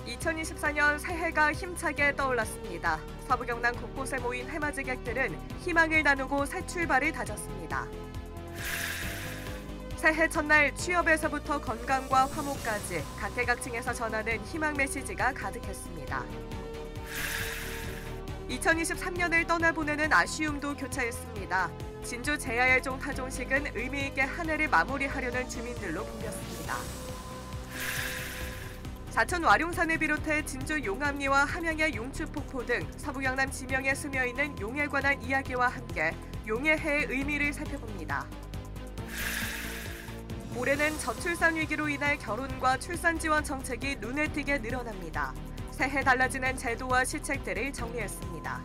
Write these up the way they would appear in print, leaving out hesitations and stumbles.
2024년 새해가 힘차게 떠올랐습니다. 서부 경남 곳곳에 모인 해맞이객들은 희망을 나누고 새 출발을 다졌습니다. 새해 첫날 취업에서부터 건강과 화목까지 각계각층에서 전하는 희망 메시지가 가득했습니다. 2023년을 떠나보내는 아쉬움도 교차했습니다. 진주 제야열종 타종식은 의미 있게 한 해를 마무리하려는 주민들로 붐볐습니다. 사천 와룡산을 비롯해 진주 용암리와 함양의 용추폭포 등 서부 경남 지명에 스며있는 용에 관한 이야기와 함께 용의 해의 의미를 살펴봅니다. 올해는 저출산 위기로 인해 결혼과 출산 지원 정책이 눈에 띄게 늘어납니다. 새해 달라지는 제도와 시책들을 정리했습니다.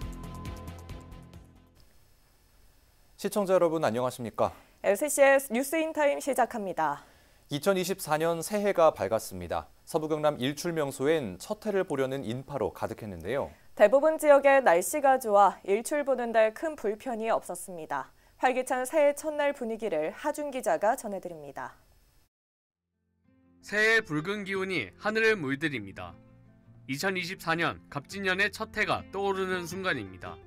시청자 여러분 안녕하십니까? LCCS 뉴스인타임 시작합니다. 2024년 새해가 밝았습니다. 서부 경남 일출 명소엔 첫 해를 보려는 인파로 가득했는데요. 대부분 지역의 날씨가 좋아 일출 보는 데 큰 불편이 없었습니다. 활기찬 새해 첫날 분위기를 하준 기자가 전해드립니다. 새해의 붉은 기운이 하늘을 물들입니다. 2024년 갑진년의 첫 해가 떠오르는 순간입니다.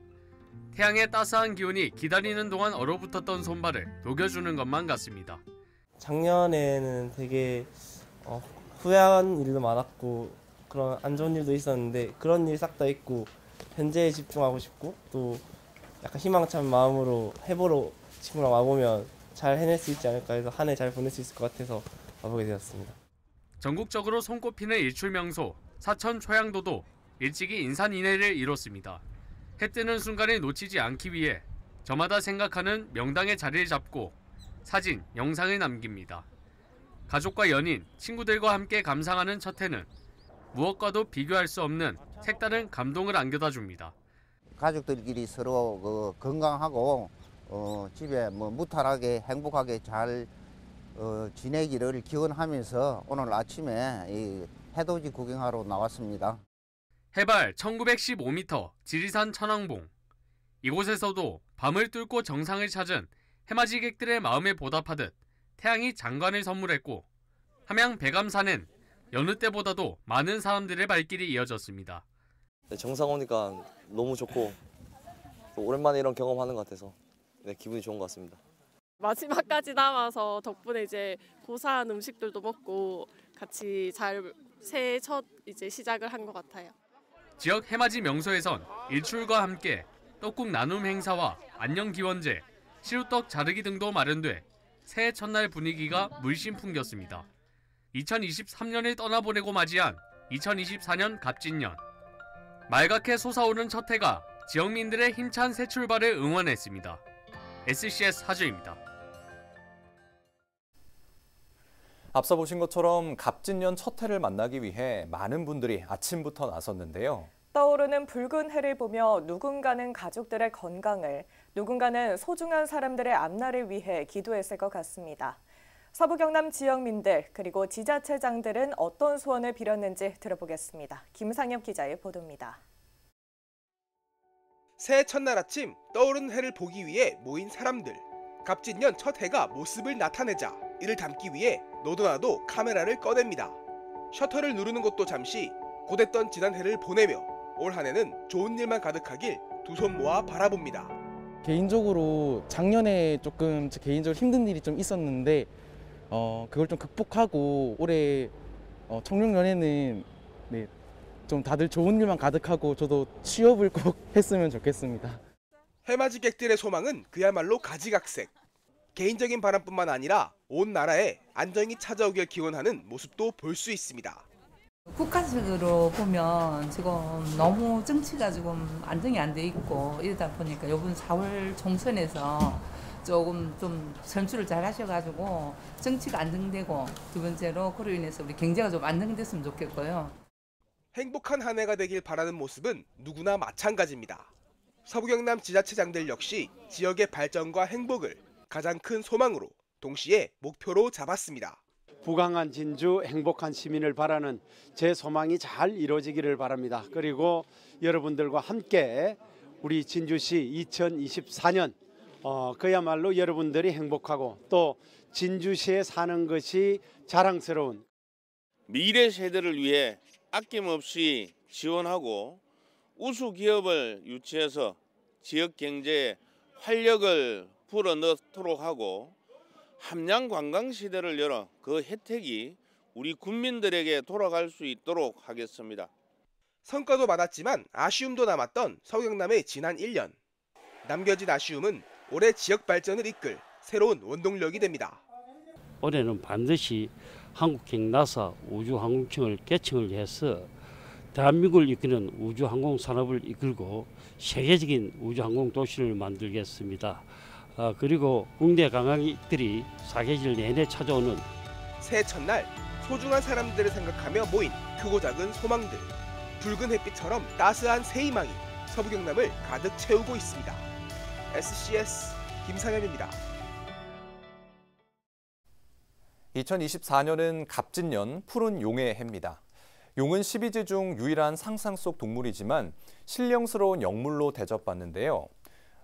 태양의 따스한 기운이 기다리는 동안 얼어붙었던 손발을 녹여주는 것만 같습니다. 작년에는 되게 후회한 일도 많았고 그런 안 좋은 일도 있었는데 그런 일 싹 다 잊고 현재에 집중하고 싶고 또 약간 희망찬 마음으로 해보러 친구랑 와보면 잘 해낼 수 있지 않을까 해서 한 해 잘 보낼 수 있을 것 같아서 와보게 되었습니다. 전국적으로 손꼽히는 일출 명소 사천 초양도도 일찍이 인산인해를 이뤘습니다. 해 뜨는 순간을 놓치지 않기 위해 저마다 생각하는 명당의 자리를 잡고 사진, 영상을 남깁니다. 가족과 연인, 친구들과 함께 감상하는 첫 해는 무엇과도 비교할 수 없는 색다른 감동을 안겨다 줍니다. 가족들끼리 서로 건강하고 집에 무탈하게 행복하게 잘 지내기를 기원하면서 오늘 아침에 이 해돋이 구경하러 나왔습니다. 해발 1915m 지리산 천왕봉. 이곳에서도 밤을 뚫고 정상을 찾은 해맞이객들의 마음에 보답하듯 태양이 장관을 선물했고 함양 백암산엔 여느 때보다도 많은 사람들의 발길이 이어졌습니다. 정상 오니까 너무 좋고 오랜만에 이런 경험하는 것 같아서 기분이 좋은 것 같습니다. 마지막까지 남아서 덕분에 이제 고사한 음식들도 먹고 같이 잘 새해 첫 시작을 한 것 같아요. 지역 해맞이 명소에선 일출과 함께 떡국 나눔 행사와 안녕 기원제, 시루떡 자르기 등도 마련돼 새해 첫날 분위기가 물씬 풍겼습니다. 2023년을 떠나보내고 맞이한 2024년 갑진년. 말갛게 솟아오른 첫 해가 지역민들의 힘찬 새 출발을 응원했습니다. SCS 하주입니다. 앞서 보신 것처럼 갑진년 첫 해를 만나기 위해 많은 분들이 아침부터 나섰는데요. 떠오르는 붉은 해를 보며 누군가는 가족들의 건강을, 누군가는 소중한 사람들의 앞날을 위해 기도했을 것 같습니다. 서부 경남 지역민들 그리고 지자체장들은 어떤 소원을 빌었는지 들어보겠습니다. 김상엽 기자의 보도입니다. 새해 첫날 아침 떠오른 해를 보기 위해 모인 사람들. 갑진년 첫 해가 모습을 나타내자 이를 담기 위해 너도나도 카메라를 꺼냅니다. 셔터를 누르는 것도 잠시 고됐던 지난 해를 보내며 올 한 해는 좋은 일만 가득하길 두 손 모아 바라봅니다. 개인적으로 작년에 조금 개인적으로 힘든 일이 좀 있었는데 그걸 좀 극복하고 올해 청룡연애는 좀 다들 좋은 일만 가득하고 저도 취업을 꼭 했으면 좋겠습니다. 해맞이객들의 소망은 그야말로 가지각색. 개인적인 바람뿐만 아니라 온 나라에 안정이 찾아오길 기원하는 모습도 볼 수 있습니다. 국가적으로 보면 지금 너무 정치가 지금 안정이 안 돼 있고 이러다 보니까 이번 4월 총선에서 조금 좀 선출을 잘 하셔가지고 정치가 안정되고 두 번째로 그로 인해서 우리 경제가 좀 안정됐으면 좋겠고요. 행복한 한 해가 되길 바라는 모습은 누구나 마찬가지입니다. 서부 경남 지자체장들 역시 지역의 발전과 행복을 가장 큰 소망으로 동시에 목표로 잡았습니다. 부강한 진주, 행복한 시민을 바라는 제 소망이 잘 이루어지기를 바랍니다. 그리고 여러분들과 함께 우리 진주시 2024년 그야말로 여러분들이 행복하고 또 진주시에 사는 것이 자랑스러운 미래 세대를 위해 아낌없이 지원하고 우수 기업을 유치해서 지역 경제에 활력을 불어넣도록 하고 함양 관광 시대를 열어 그 혜택이 우리 국민들에게 돌아갈 수 있도록 하겠습니다. 성과도 많았지만 아쉬움도 남았던 서부경남의 지난 1년. 남겨진 아쉬움은 올해 지역 발전을 이끌 새로운 원동력이 됩니다. 올해는 반드시 한국형 나사 우주항공청을 개청을 해서 대한민국을 이끄는 우주항공 산업을 이끌고 세계적인 우주항공 도시를 만들겠습니다. 그리고 국내 관광객들이 사계절 내내 찾아오는 새해 첫날 소중한 사람들을 생각하며 모인 크고 작은 소망들. 붉은 햇빛처럼 따스한 새 희망이 서부경남을 가득 채우고 있습니다. SCS 김상현입니다. 2024년은 갑진년 푸른 용의 해입니다. 용은 12지 중 유일한 상상 속 동물이지만 신령스러운 영물로 대접받는데요.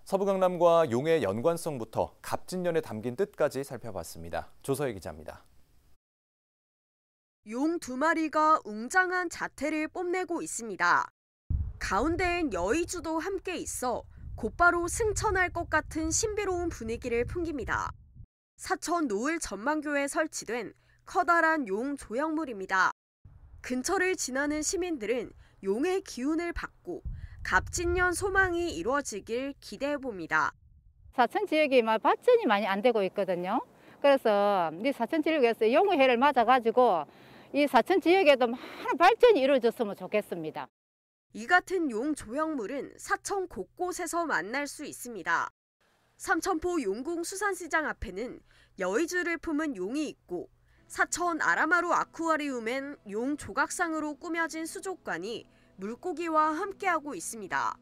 서부경남과 용의 연관성부터 갑진년에 담긴 뜻까지 살펴봤습니다. 조서혜 기자입니다. 용 2마리가 웅장한 자태를 뽐내고 있습니다. 가운데엔 여의주도 함께 있어 곧바로 승천할 것 같은 신비로운 분위기를 풍깁니다. 사천 노을 전망교에 설치된 커다란 용 조형물입니다. 근처를 지나는 시민들은 용의 기운을 받고 갑진년 소망이 이루어지길 기대해봅니다. 사천 지역이 발전이 많이 안 되고 있거든요. 그래서 이 사천 지역에서 용의 해를 맞아가지고 이 사천 지역에도 많은 발전이 이루어졌으면 좋겠습니다. 이 같은 용 조형물은 사천 곳곳에서 만날 수 있습니다. 삼천포 용궁 수산시장 앞에는 여의주를 품은 용이 있고 사천 아라마루 아쿠아리움엔 용 조각상으로 꾸며진 수족관이 물고기와 함께하고 있습니다.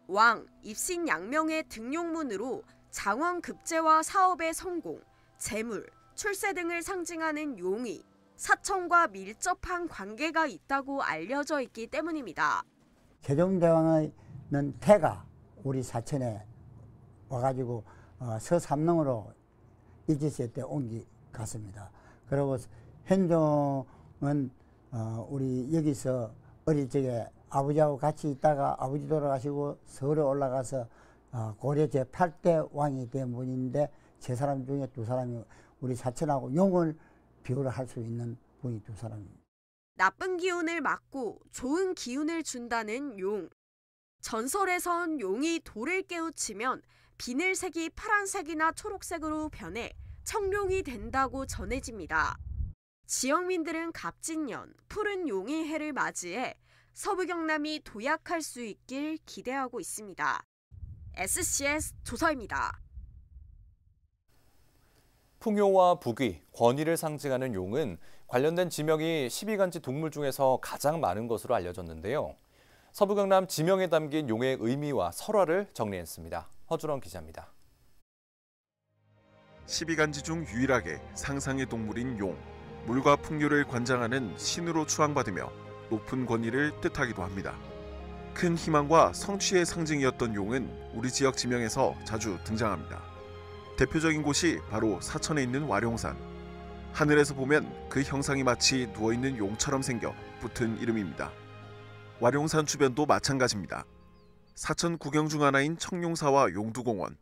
왕, 입신 양명의 등용문으로 장원 급제와 사업의 성공, 재물, 출세 등을 상징하는 용이 사천과 밀접한 관계가 있다고 알려져 있기 때문입니다. 세종대왕의 태가 우리 사천에 와가지고 서삼릉으로 일제시대 때 옮겨갔습니다. 그리고 현종은 우리 여기서 어릴 적에 아버지하고 같이 있다가 아버지 돌아가시고 서울에 올라가서 고려 제8대 왕이 된 분인데 제 사람 중에 2사람이 우리 사천하고 용을 비교를 할 수 있는 분이 2사람입니다. 나쁜 기운을 막고 좋은 기운을 준다는 용. 전설에선 용이 돌을 깨우치면 비늘색이 파란색이나 초록색으로 변해 청룡이 된다고 전해집니다. 지역민들은 갑진년 푸른 용의 해를 맞이해 서부경남이 도약할 수 있길 기대하고 있습니다. SCS 조서입니다. 풍요와 부귀, 권위를 상징하는 용은 관련된 지명이 12간지 동물 중에서 가장 많은 것으로 알려졌는데요. 서부경남 지명에 담긴 용의 의미와 설화를 정리했습니다. 허주렁 기자입니다. 12간지 중 유일하게 상상의 동물인 용. 물과 풍요를 관장하는 신으로 추앙받으며 높은 권위를 뜻하기도 합니다. 큰 희망과 성취의 상징이었던 용은 우리 지역 지명에서 자주 등장합니다. 대표적인 곳이 바로 사천에 있는 와룡산. 하늘에서 보면 그 형상이 마치 누워있는 용처럼 생겨 붙은 이름입니다. 와룡산 주변도 마찬가지입니다. 사천 구경 중 하나인 청룡사와 용두공원,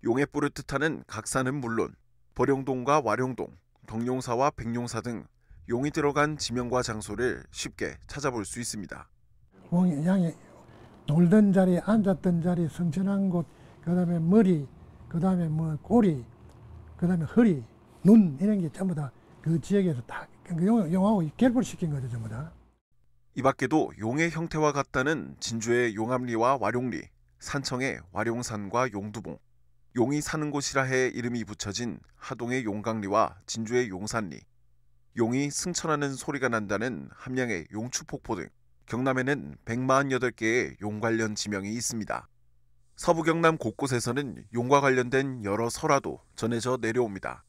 용의 뿔을 뜻하는 각산은 물론 보령동과 와룡동, 덕룡사와 백룡사 등 용이 들어간 지명과 장소를 쉽게 찾아볼 수 있습니다. 양이 놀던 자리, 앉았던 자리, 성천한 곳, 그다음에 머리, 그다음에 꼬리, 그다음에 허리, 눈 이런 게 전부 다 그 지역에서 다 용하고 결부시킨 거죠, 전부 다. 이 밖에도 용의 형태와 같다는 진주의 용암리와 와룡리, 산청의 와룡산과 용두봉, 용이 사는 곳이라 해 이름이 붙여진 하동의 용강리와 진주의 용산리, 용이 승천하는 소리가 난다는 함양의 용추폭포 등 경남에는 148개의 용 관련 지명이 있습니다. 서부경남 곳곳에서는 용과 관련된 여러 설화도 전해져 내려옵니다.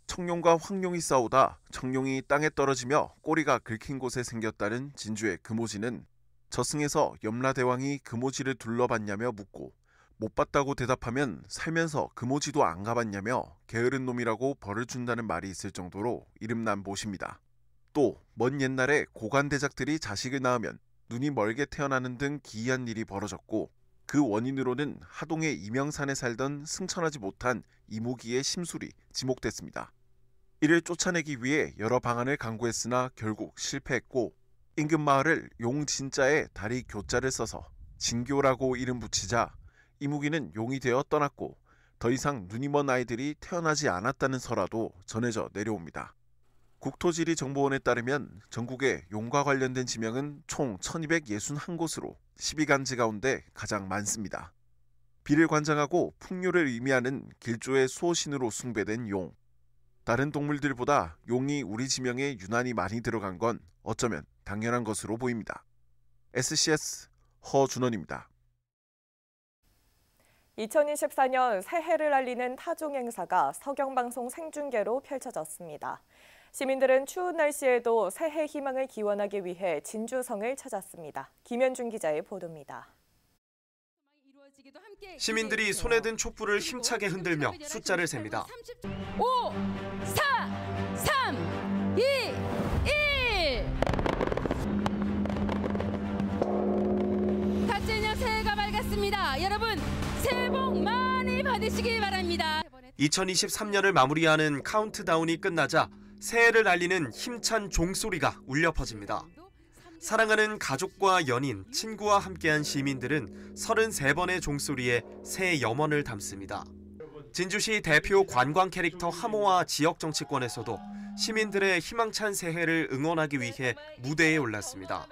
청룡과 황룡이 싸우다 청룡이 땅에 떨어지며 꼬리가 긁힌 곳에 생겼다는 진주의 금오지는 저승에서 염라대왕이 금오지를 둘러봤냐며 묻고 못 봤다고 대답하면 살면서 금오지도 안 가봤냐며 게으른 놈이라고 벌을 준다는 말이 있을 정도로 이름난 못입니다. 또 먼 옛날에 고관대작들이 자식을 낳으면 눈이 멀게 태어나는 등 기이한 일이 벌어졌고 그 원인으로는 하동의 이명산에 살던 승천하지 못한 이무기의 심술이 지목됐습니다. 이를 쫓아내기 위해 여러 방안을 강구했으나 결국 실패했고 인근 마을을 용진자에 다리 교자를 써서 진교라고 이름 붙이자 이무기는 용이 되어 떠났고 더 이상 눈이 먼 아이들이 태어나지 않았다는 설화도 전해져 내려옵니다. 국토지리정보원에 따르면 전국에 용과 관련된 지명은 총 1261곳으로 12간지 가운데 가장 많습니다. 비를 관장하고 풍요를 의미하는 길조의 수호신으로 숭배된 용. 다른 동물들보다 용이 우리 지명에 유난히 많이 들어간 건 어쩌면 당연한 것으로 보입니다. SCS 허준원입니다. 2024년 새해를 알리는 타종 행사가 서경방송 생중계로 펼쳐졌습니다. 시민들은 추운 날씨에도 새해 희망을 기원하기 위해 진주성을 찾았습니다. 김현준 기자의 보도입니다. 시민들이 손에 든 촛불을 힘차게 흔들며 숫자를 셉니다. 5, 4, 3, 2, 1. 갓재년 새해가 밝았습니다. 여러분 새해 복 많이 받으시길 바랍니다. 2023년을 마무리하는 카운트다운이 끝나자 새해를 알리는 힘찬 종소리가 울려 퍼집니다. 사랑하는 가족과 연인, 친구와 함께한 시민들은 33번의 종소리에 새해 염원을 담습니다. 진주시 대표 관광 캐릭터 하모와 지역 정치권에서도 시민들의 희망찬 새해를 응원하기 위해 무대에 올랐습니다.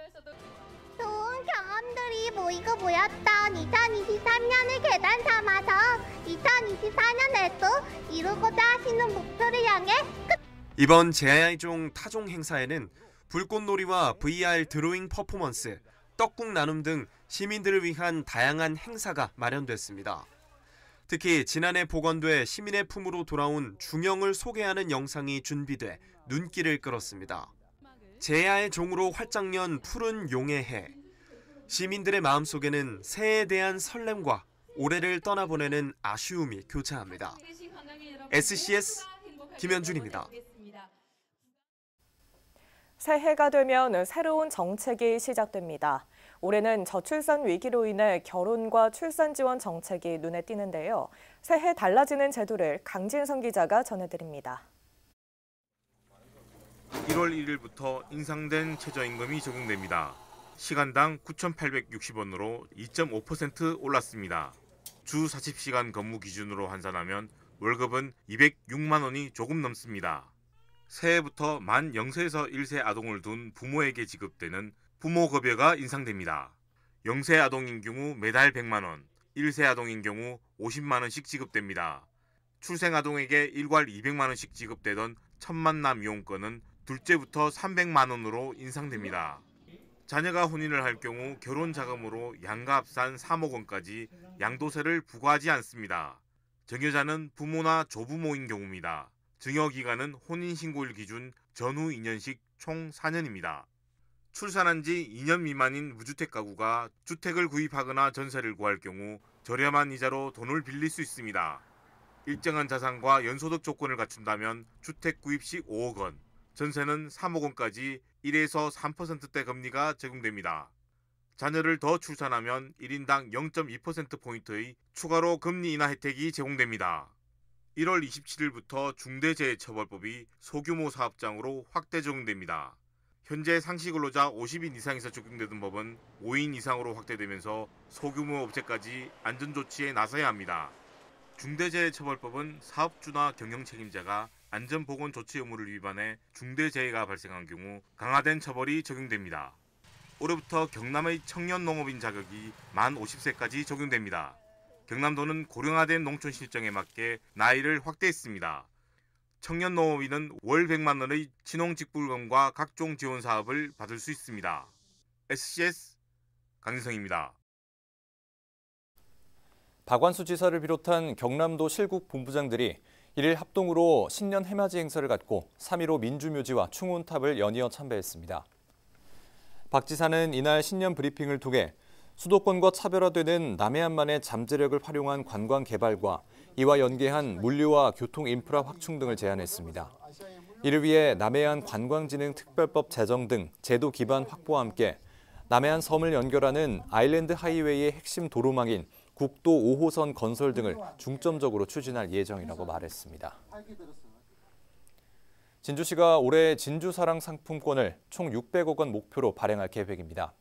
좋은 경험들이 모이고 모였던 2023년을 계단 삼아서 2024년에도 이루고자 하시는 목표를 향해 이번 제2종 타종 행사에는 불꽃놀이와 VR 드로잉 퍼포먼스, 떡국 나눔 등 시민들을 위한 다양한 행사가 마련됐습니다. 특히 지난해 복원돼 시민의 품으로 돌아온 중영을 소개하는 영상이 준비돼 눈길을 끌었습니다. 제야의 종으로 활짝 연 푸른 용의 해. 시민들의 마음속에는 새해에 대한 설렘과 올해를 떠나보내는 아쉬움이 교차합니다. SCS 김현준입니다. 새해가 되면 새로운 정책이 시작됩니다. 올해는 저출산 위기로 인해 결혼과 출산 지원 정책이 눈에 띄는데요. 새해 달라지는 제도를 강진성 기자가 전해드립니다. 1월 1일부터 인상된 최저임금이 적용됩니다. 시간당 9,860원으로 2.5% 올랐습니다. 주 40시간 근무 기준으로 환산하면 월급은 206만 원이 조금 넘습니다. 새해부터 만 0세에서 1세 아동을 둔 부모에게 지급되는 부모급여가 인상됩니다. 0세 아동인 경우 매달 100만 원, 1세 아동인 경우 50만 원씩 지급됩니다. 출생 아동에게 일괄 200만 원씩 지급되던 천만남 이용권은 둘째부터 300만 원으로 인상됩니다. 자녀가 혼인을 할 경우 결혼 자금으로 양가 합산 3억 원까지 양도세를 부과하지 않습니다. 증여자는 부모나 조부모인 경우입니다. 증여기간은 혼인신고일 기준 전후 2년씩 총 4년입니다. 출산한 지 2년 미만인 무주택 가구가 주택을 구입하거나 전세를 구할 경우 저렴한 이자로 돈을 빌릴 수 있습니다. 일정한 자산과 연소득 조건을 갖춘다면 주택 구입 시 5억 원, 전세는 3억 원까지 1에서 3%대 금리가 적용됩니다. 자녀를 더 출산하면 1인당 0.2%포인트의 추가로 금리 인하 혜택이 제공됩니다. 1월 27일부터 중대재해처벌법이 소규모 사업장으로 확대 적용됩니다. 현재 상시근로자 50인 이상에서 적용되던 법은 5인 이상으로 확대되면서 소규모 업체까지 안전조치에 나서야 합니다. 중대재해처벌법은 사업주나 경영책임자가 안전보건조치 의무를 위반해 중대재해가 발생한 경우 강화된 처벌이 적용됩니다. 올해부터 경남의 청년농업인 자격이 만 50세까지 적용됩니다. 경남도는 고령화된 농촌 실정에 맞게 나이를 확대했습니다. 청년농업인은 월 100만 원의 친농직불금과 각종 지원 사업을 받을 수 있습니다. SCS 강진성입니다. 박완수 지사를 비롯한 경남도 실국 본부장들이 1일 합동으로 신년 해맞이 행사를 갖고 3.15 민주묘지와 충운탑을 연이어 참배했습니다. 박 지사는 이날 신년 브리핑을 통해 수도권과 차별화되는 남해안만의 잠재력을 활용한 관광 개발과 이와 연계한 물류와 교통 인프라 확충 등을 제안했습니다. 이를 위해 남해안 관광진흥특별법 제정 등 제도 기반 확보와 함께 남해안 섬을 연결하는 아일랜드 하이웨이의 핵심 도로망인 국도 5호선 건설 등을 중점적으로 추진할 예정이라고 말했습니다. 진주시가 올해 진주사랑 상품권을 총 600억 원 목표로 발행할 계획입니다.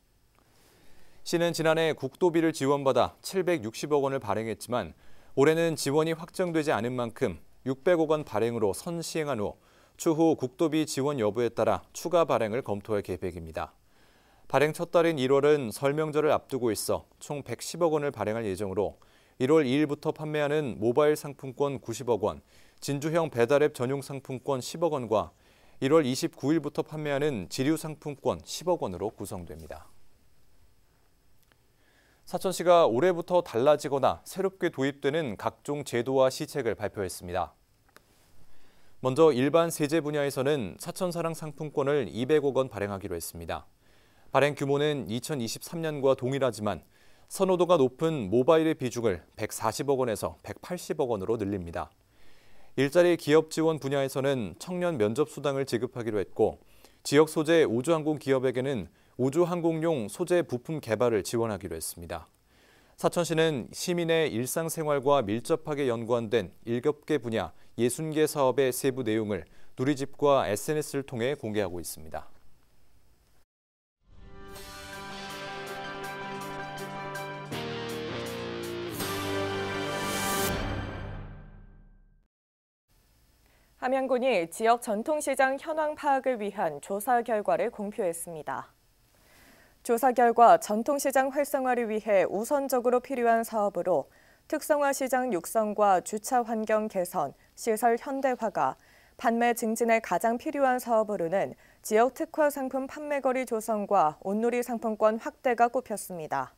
시는 지난해 국도비를 지원받아 760억 원을 발행했지만 올해는 지원이 확정되지 않은 만큼 600억 원 발행으로 선시행한 후 추후 국도비 지원 여부에 따라 추가 발행을 검토할 계획입니다. 발행 첫 달인 1월은 설 명절을 앞두고 있어 총 110억 원을 발행할 예정으로 1월 2일부터 판매하는 모바일 상품권 90억 원, 진주형 배달앱 전용 상품권 10억 원과 1월 29일부터 판매하는 지류 상품권 10억 원으로 구성됩니다. 사천시가 올해부터 달라지거나 새롭게 도입되는 각종 제도와 시책을 발표했습니다. 먼저 일반 세제 분야에서는 사천사랑 상품권을 200억 원 발행하기로 했습니다. 발행 규모는 2023년과 동일하지만 선호도가 높은 모바일의 비중을 140억 원에서 180억 원으로 늘립니다. 일자리 기업 지원 분야에서는 청년 면접 수당을 지급하기로 했고 지역 소재 우주항공 기업에게는 우주항공용 소재 부품 개발을 지원하기로 했습니다. 사천시는 시민의 일상생활과 밀접하게 연관된 7개 분야 60개 사업의 세부 내용을 누리집과 SNS를 통해 공개하고 있습니다. 함양군이 지역 전통시장 현황 파악을 위한 조사 결과를 공표했습니다. 조사 결과 전통시장 활성화를 위해 우선적으로 필요한 사업으로 특성화 시장 육성과 주차 환경 개선, 시설 현대화가, 판매 증진에 가장 필요한 사업으로는 지역 특화 상품 판매거리 조성과 온누리 상품권 확대가 꼽혔습니다.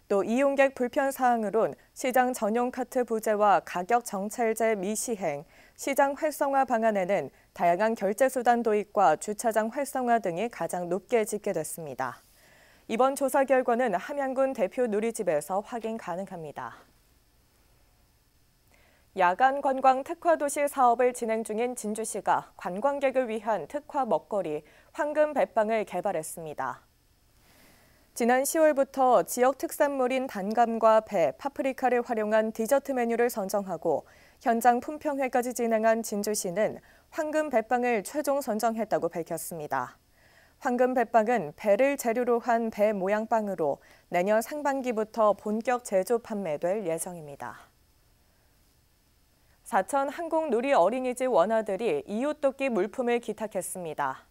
또 이용객 불편 사항으론 시장 전용 카트 부재와 가격 정찰제 미시행, 시장 활성화 방안에는 다양한 결제 수단 도입과 주차장 활성화 등이 가장 높게 집계됐습니다. 이번 조사 결과는 함양군 대표 누리집에서 확인 가능합니다. 야간 관광 특화 도시 사업을 진행 중인 진주시가 관광객을 위한 특화 먹거리 황금 뱃빵을 개발했습니다. 지난 10월부터 지역 특산물인 단감과 배, 파프리카를 활용한 디저트 메뉴를 선정하고 현장 품평회까지 진행한 진주시는 황금 뱃빵을 최종 선정했다고 밝혔습니다. 황금 뱃빵은 배를 재료로 한 배 모양 빵으로 내년 상반기부터 본격 제조 판매될 예정입니다. 사천 항공누리 어린이집 원아들이 이웃돕기 물품을 기탁했습니다.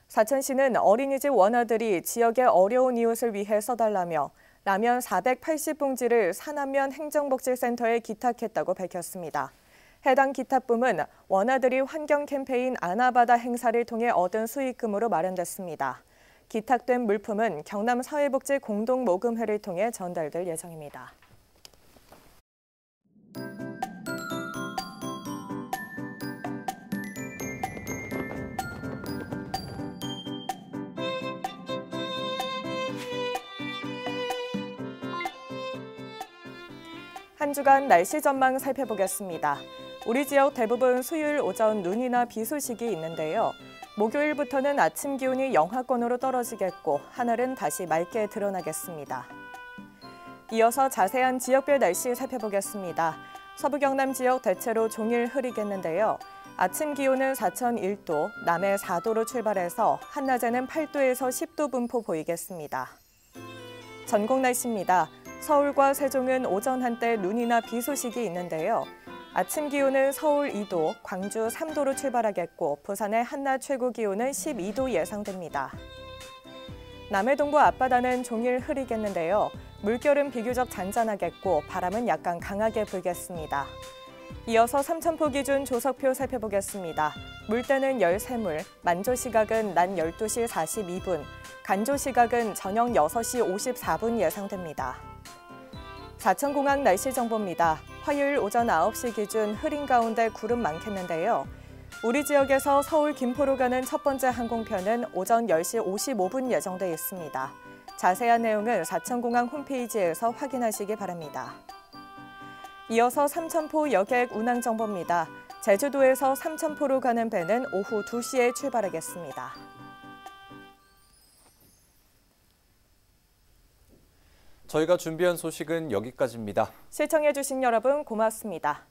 사천시는 어린이집 원아들이 지역의 어려운 이웃을 위해 써달라며 라면 480봉지를 산안면 행정복지센터에 기탁했다고 밝혔습니다. 해당 기탁품은 원아들이 환경 캠페인 아나바다 행사를 통해 얻은 수익금으로 마련됐습니다. 기탁된 물품은 경남사회복지공동모금회를 통해 전달될 예정입니다. 한 주간 날씨 전망 살펴보겠습니다. 우리 지역 대부분 수요일 오전 눈이나 비 소식이 있는데요. 목요일부터는 아침 기온이 영하권으로 떨어지겠고 하늘은 다시 맑게 드러나겠습니다. 이어서 자세한 지역별 날씨 살펴보겠습니다. 서부 경남 지역 대체로 종일 흐리겠는데요. 아침 기온은 사천 1도, 남해 4도로 출발해서 한낮에는 8도에서 10도 분포 보이겠습니다. 전국 날씨입니다. 서울과 세종은 오전 한때 눈이나 비 소식이 있는데요. 아침 기온은 서울 2도, 광주 3도로 출발하겠고 부산의 한낮 최고 기온은 12도 예상됩니다. 남해 동부 앞바다는 종일 흐리겠는데요. 물결은 비교적 잔잔하겠고 바람은 약간 강하게 불겠습니다. 이어서 삼천포 기준 조석표 살펴보겠습니다. 물때는 13물, 만조 시각은 낮 12시 42분, 간조 시각은 저녁 6시 54분 예상됩니다. 사천공항 날씨 정보입니다. 화요일 오전 9시 기준 흐린 가운데 구름 많겠는데요. 우리 지역에서 서울 김포로 가는 첫 번째 항공편은 오전 10시 55분 예정돼 있습니다. 자세한 내용은 사천공항 홈페이지에서 확인하시기 바랍니다. 이어서 삼천포 여객 운항 정보입니다. 제주도에서 삼천포로 가는 배는 오후 2시에 출발하겠습니다. 저희가 준비한 소식은 여기까지입니다. 시청해주신 여러분 고맙습니다.